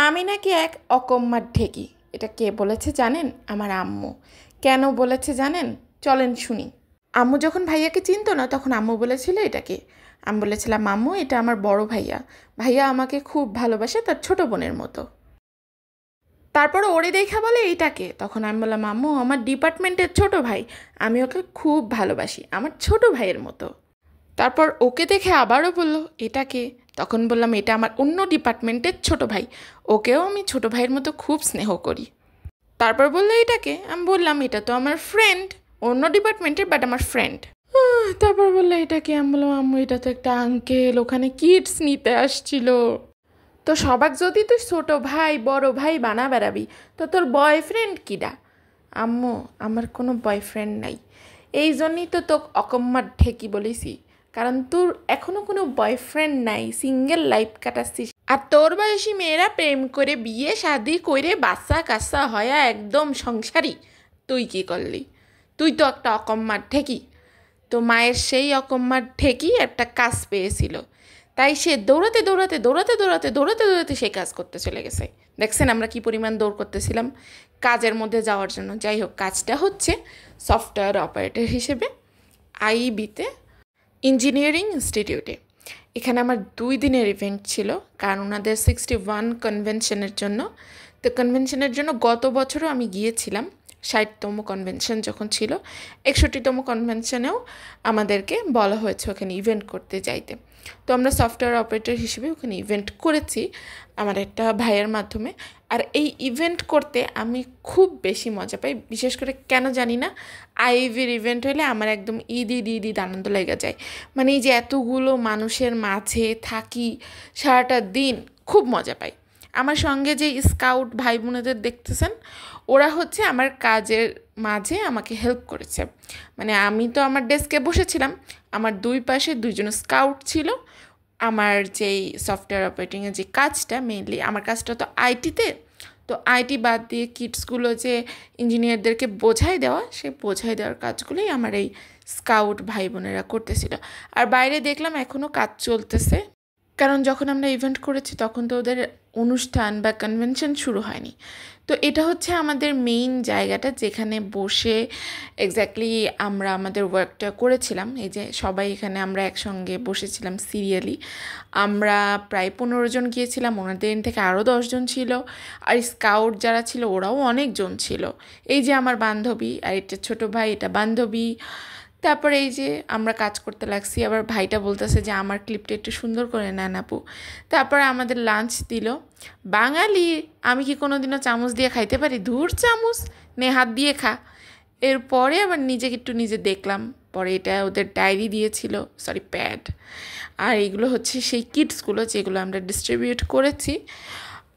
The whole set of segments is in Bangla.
আমি নাকি এক অকম্মার ঢেকি। এটা কে বলেছে জানেন? আমার আম্মু। কেন বলেছে জানেন? চলেন শুনি। আম্মু যখন ভাইয়াকে চিনতো না তখন আম্মু বলেছিল এটাকে। আমি বলেছিলাম আম্মু এটা আমার বড় ভাইয়া। ভাইয়া আমাকে খুব ভালোবাসে, তার ছোট বোনের মতো। তারপর ওরে দেখা বলে এইটাকে। তখন আমি বললাম আম্মু আমার ডিপার্টমেন্টের ছোট ভাই, আমি ওকে খুব ভালোবাসি, আমার ছোট ভাইয়ের মতো। তারপর ওকে দেখে আবারও বললো এটাকে। তখন বললাম এটা আমার অন্য ডিপার্টমেন্টের ছোট ভাই, ওকেও আমি ছোট ভাইয়ের মতো খুব স্নেহ করি। তারপর বললো এটাকে। আমি বললাম এটা তো আমার ফ্রেন্ড, অন্য ডিপার্টমেন্টের বাট আমার ফ্রেন্ড। তারপর বললো এটাকে। আমি বললাম আম্মু এটা তো একটা আঙ্কেল, ওখানে কিডস নিতে আসছিল। তো সবাক যদি তুই ছোট ভাই বড় ভাই বানা বেড়াবি, তো তোর বয়ফ্রেন্ড কিডা? আম্মু আমার কোনো বয়ফ্রেন্ড নাই। এই জন্যই তো তোকে অকম্মার ঢেকি বলেছি, কারণ তোর এখনো কোনো বয়ফ্রেন্ড নাই, সিঙ্গেল লাইফ কাটাচ্ছিস। আর তোর বয়সী মেয়েরা প্রেম করে বিয়ে শাদি করে বাচ্চা কাচ্চা হয়া একদম সংসারী। তুই কি করলি? তুই তো একটা অকম্মার ঢেকি। তো মায়ের সেই অকম্মার ঢেকি একটা কাজ পেয়েছিল, তাই সে দৌড়াতে দৌড়াতে দৌড়াতে দৌড়াতে দৌড়াতে দৌড়াতে সেই কাজ করতে চলে গেছে। দেখছেন আমরা কি পরিমাণ দৌড় করতেছিলাম কাজের মধ্যে যাওয়ার জন্য। যাই হোক, কাজটা হচ্ছে সফটওয়্যার অপারেটর হিসেবে আইবিতে, ইঞ্জিনিয়ারিং ইনস্টিটিউটে। এখানে আমার 2 দিনের ইভেন্ট ছিল, কারণ ওনাদের 61 কনভেনশনের জন্য। তো কনভেনশনের জন্য গত বছরও আমি গিয়েছিলাম। 60তম কনভেনশন যখন ছিল, 61তম কনভেনশনেও আমাদেরকে বলা হয়েছে ওখানে ইভেন্ট করতে যাইতে। তো আমরা সফটওয়্যার অপারেটর হিসেবে ওখানে ইভেন্ট করেছি আমার একটা ভাইয়ের মাধ্যমে। আর এই ইভেন্ট করতে আমি খুব বেশি মজা পাই, বিশেষ করে কেন জানি না, আইভির ইভেন্ট হলে আমার একদম ঈদ ঈদ ঈদ ঈদ আনন্দ লেগে যায়। মানে এই যে এতগুলো মানুষের মাঝে থাকি সারাটা দিন, খুব মজা পাই। আমার সঙ্গে যে স্কাউট ভাই বোনেদের দেখতেছেন, ওরা হচ্ছে আমার কাজের মাঝে আমাকে হেল্প করেছে। মানে আমি তো আমার ডেস্কে বসেছিলাম, আমার দুই পাশে 2জন স্কাউট ছিল। আমার যেই সফটওয়্যার অপারেটিংয়ের যে কাজটা, মেইনলি আমার কাজটা তো আইটিতে, তো আইটি বাদ দিয়ে কিটসগুলো যে ইঞ্জিনিয়ারদেরকে বোঝাই দেওয়া, সেই বোঝাই দেওয়ার কাজগুলোই আমার এই স্কাউট ভাই বোনেরা করতেছিল। আর বাইরে দেখলাম এখনও কাজ চলতেছে, কারণ যখন আমরা ইভেন্ট করেছি তখন তো ওদের অনুষ্ঠান বা কনভেনশন শুরু হয়নি। তো এটা হচ্ছে আমাদের মেইন জায়গাটা, যেখানে বসে এক্স্যাক্টলি আমরা আমাদের ওয়ার্কটা করেছিলাম। এই যে সবাই এখানে আমরা একসঙ্গে বসেছিলাম সিরিয়ালি। আমরা প্রায় 15 জন গিয়েছিলাম, ওনাদের থেকে আরও 10 জন ছিল। আর স্কাউট যারা ছিল ওরাও অনেকজন ছিল। এই যে আমার বান্ধবী, আর এটা ছোটো ভাই, এটা বান্ধবী। তারপরে এই যে আমরা কাজ করতে লাগছি, আবার ভাইটা বলতেছে যে আমার ক্লিপটা একটু সুন্দর করে নেন আপু। তারপরে আমাদের লাঞ্চ দিল। বাঙালি, আমি কি কোনো দিনও চামচ দিয়ে খাইতে পারি? ধুর চামচ, নে হাত দিয়ে খা। এরপরে আবার নিজেকে একটু নিজে দেখলাম। পরে এটা ওদের ডায়েরি দিয়েছিল, সরি প্যাড। আর এগুলো হচ্ছে সেই কিটসগুলো যেগুলো আমরা ডিস্ট্রিবিউট করেছি।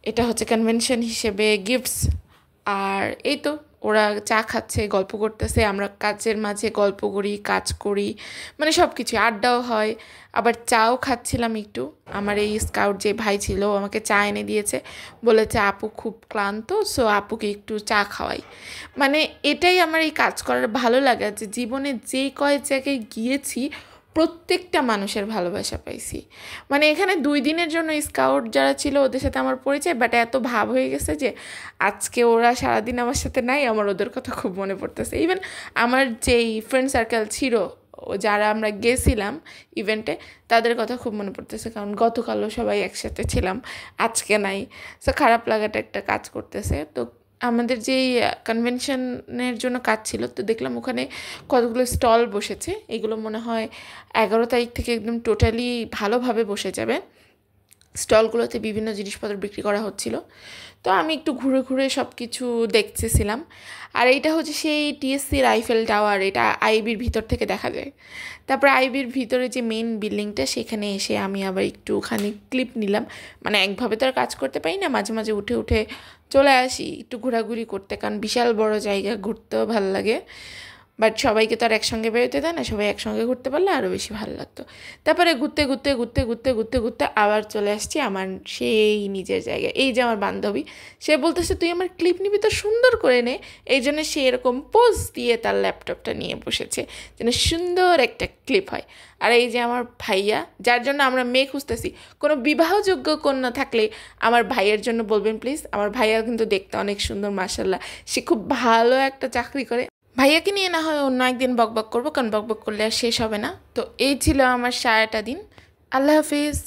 এটা হচ্ছে কনভেনশন হিসেবে গিফটস। আর এই তো ওরা চা খাচ্ছে, গল্প করতেছে, আমরা কাজের মাঝে গল্প করি, কাজ করি, মানে সব কিছু, আড্ডাও হয়। আবার চাও খাচ্ছিলাম একটু। আমার এই স্কাউট যে ভাই ছিল আমাকে চা এনে দিয়েছে, বলেছে আপু খুব ক্লান্ত, সো আপুকে একটু চা খাওয়াই। মানে এটাই আমার এই কাজ করার ভালো লাগে, যে জীবনে যে কয়েক জায়গায় গিয়েছি প্রত্যেকটা মানুষের ভালোবাসা পাইছি। মানে এখানে 2 দিনের জন্য স্কাউট যারা ছিল ওদের সাথে আমার পরিচয়, বাট এত ভাব হয়ে গেছে যে আজকে ওরা সারাদিন আমার সাথে নাই, আমার ওদের কথা খুব মনে পড়তেছে। ইভেন আমার যেই ফ্রেন্ড সার্কেল ছিল, যারা আমরা গেছিলাম ইভেন্টে, তাদের কথা খুব মনে পড়তেছে, কারণ গতকালও সবাই একসাথে ছিলাম, আজকে নাই। সো খারাপ লাগাটা একটা কাজ করতেছে। তো আমাদের যেই কনভেনশনের জন্য কাজ ছিল, তো দেখলাম ওখানে কতগুলো স্টল বসেছে। এগুলো মনে হয় 11 তারিখ থেকে একদম টোটালি ভালোভাবে বসে যাবে। স্টলগুলোতে বিভিন্ন জিনিসপত্র বিক্রি করা হচ্ছিল। তো আমি একটু ঘুরে ঘুরে সব কিছু দেখতেছিলাম। আর এইটা হচ্ছে সেই টিএসসির আইফেল টাওয়ার, এটা আইবির ভিতর থেকে দেখা যায়। তারপরে আইবির ভিতরে যে মেন বিল্ডিংটা, সেখানে এসে আমি আবার একটুখানি ক্লিপ নিলাম। মানে একভাবে তো আর কাজ করতে পারি না, মাঝে মাঝে উঠে উঠে চলে আসি একটু ঘোরাঘুরি করতে, কারণ বিশাল বড় জায়গা, ঘুরতেও ভালো লাগে। বাট সবাইকে তো আর একসঙ্গে বেরোতে দেয় না, সবাই একসঙ্গে ঘুরতে পারলে আরও বেশি ভালো লাগতো। তারপরে ঘুরতে ঘুরতে ঘুরতে ঘুরতে ঘুরতে ঘুরতে আবার চলে আসছি আমার সেই নিজের জায়গায়। এই যে আমার বান্ধবী, সে বলতেছে তুই আমার ক্লিপ নিবি তো সুন্দর করে নে, এই জন্য সে এরকম পোজ দিয়ে তার ল্যাপটপটা নিয়ে বসেছে যেন সুন্দর একটা ক্লিপ হয়। আর এই যে আমার ভাইয়া, যার জন্য আমরা মেয়ে খুঁজতেছি, কোনো বিবাহযোগ্য কন্যা থাকলে আমার ভাইয়ের জন্য বলবেন প্লিজ। আমার ভাইয়া কিন্তু দেখতে অনেক সুন্দর, মাশাল্লাহ, সে খুব ভালো একটা চাকরি করে। ভাইয়াকে নিয়ে না হয় অন্য একদিন বকবক করবো, কারণ বকবক করলে আর শেষ হবে না। তো এই ছিল আমার সারাটা দিন। আল্লাহ হাফিজ।